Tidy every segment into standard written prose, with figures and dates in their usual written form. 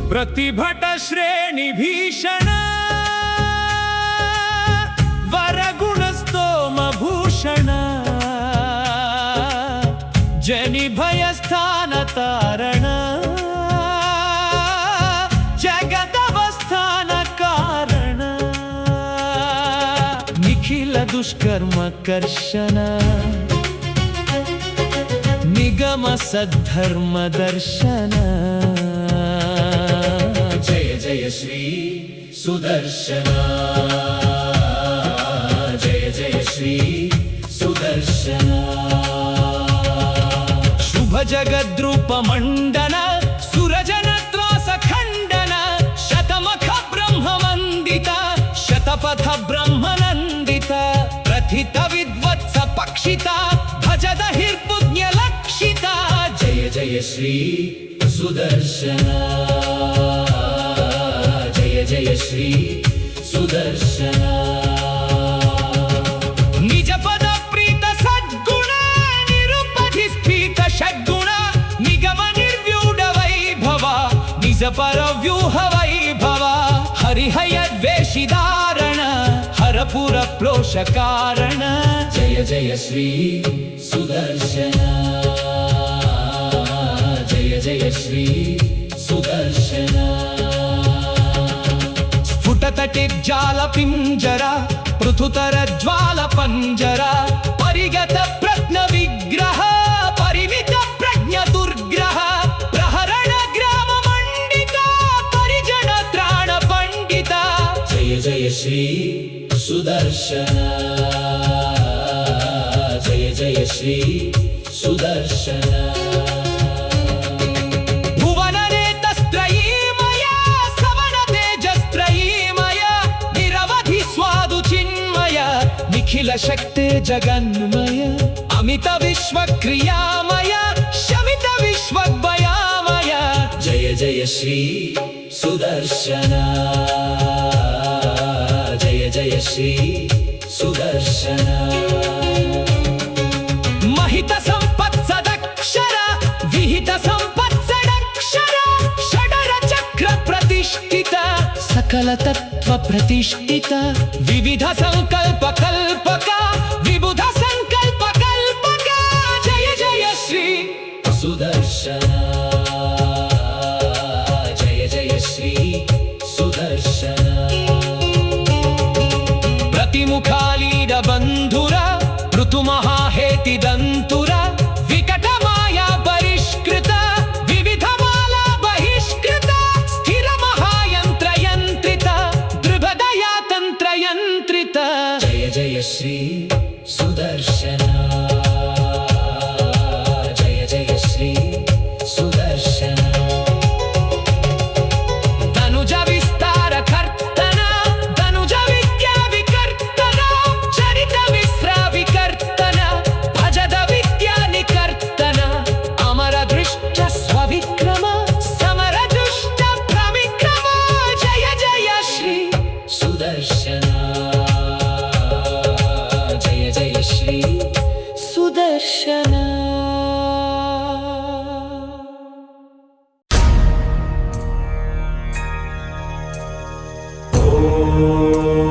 प्रतिभट श्रेणी भीषण वरगुण स्तोम भूषण जनि भयस्थान तारण जगदवस्थान कारण निखिल दुष्कर्म कर्षण निगम सद्धर्म दर्शन जय जय श्री सुदर्शना जय जय श्री सुदर्शना शुभ जगद्रूप मंडन सुरजन त्रास खंडन शतमुख ब्रह्म वंदित शतपथ ब्रह्म नंदित प्रथित विद्वत्स पक्षिता भजद हिर्पुण्य लक्षिता जय जय श्री सुदर्शना जय जय श्री सुदर्शना निज पद प्रीत सद्गुण निरुपधि स्फीत षड्गुण निगम निर्व्यूढ वैभव निज पर व्यूह वैभव हरिहयद्वेषि धारण हरपुर प्लोष कारण जय जय श्री सुदर्शना जय जय श्री सुदर्शना स्फुटतटिज्जाल पिञ्जर पृथुतर ज्वाल पंजर परिगत प्रज्ञ विग्रह परिमित प्रज्ञ दुर्ग्रह प्रहरण ग्राम मंडित परिजन त्राण पंडित जय जय श्री सुदर्शना जय जय श्री सुदर्शना निखिल शक्ति जगन्मय अमित विश्व क्रियामय शमित विश्व भयामय जय जय श्री सुदर्शना जय जय श्री सुदर्शना महित संपत् सदक्षर विहित संपत् सदक्षर षडर चक्र प्रतिष्ठित सकल तत्व प्रतिष्ठित विविध संकल्प कल्पक विबुध संकल्प कल्पक जय जय श्री सुदर्शना जय जय श्री सुदर्शना प्रतिमुखालीड बंधुर ऋतु महाहेति दंतुर विकट माया परिष्कृत विविध माला बहिष्कृत स्थिर महायंत्र यंत्रित दृढदया तंत्र यंत्रित जय जय श्री सुदर्शना जय जय श्री सुदर्शना तनुज विस्तार कर्तन तनुज विद्या विकर्तन चरित विस्रा विकर्तन भजद विद्या निकर्तन अमर दृष्ट स्वविक्रम समर दुष्ट प्रविक्रम जय जय श्री सुदर्शना जय जय श्री सुदर्शना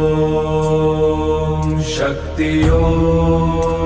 ओम शक्ति ओम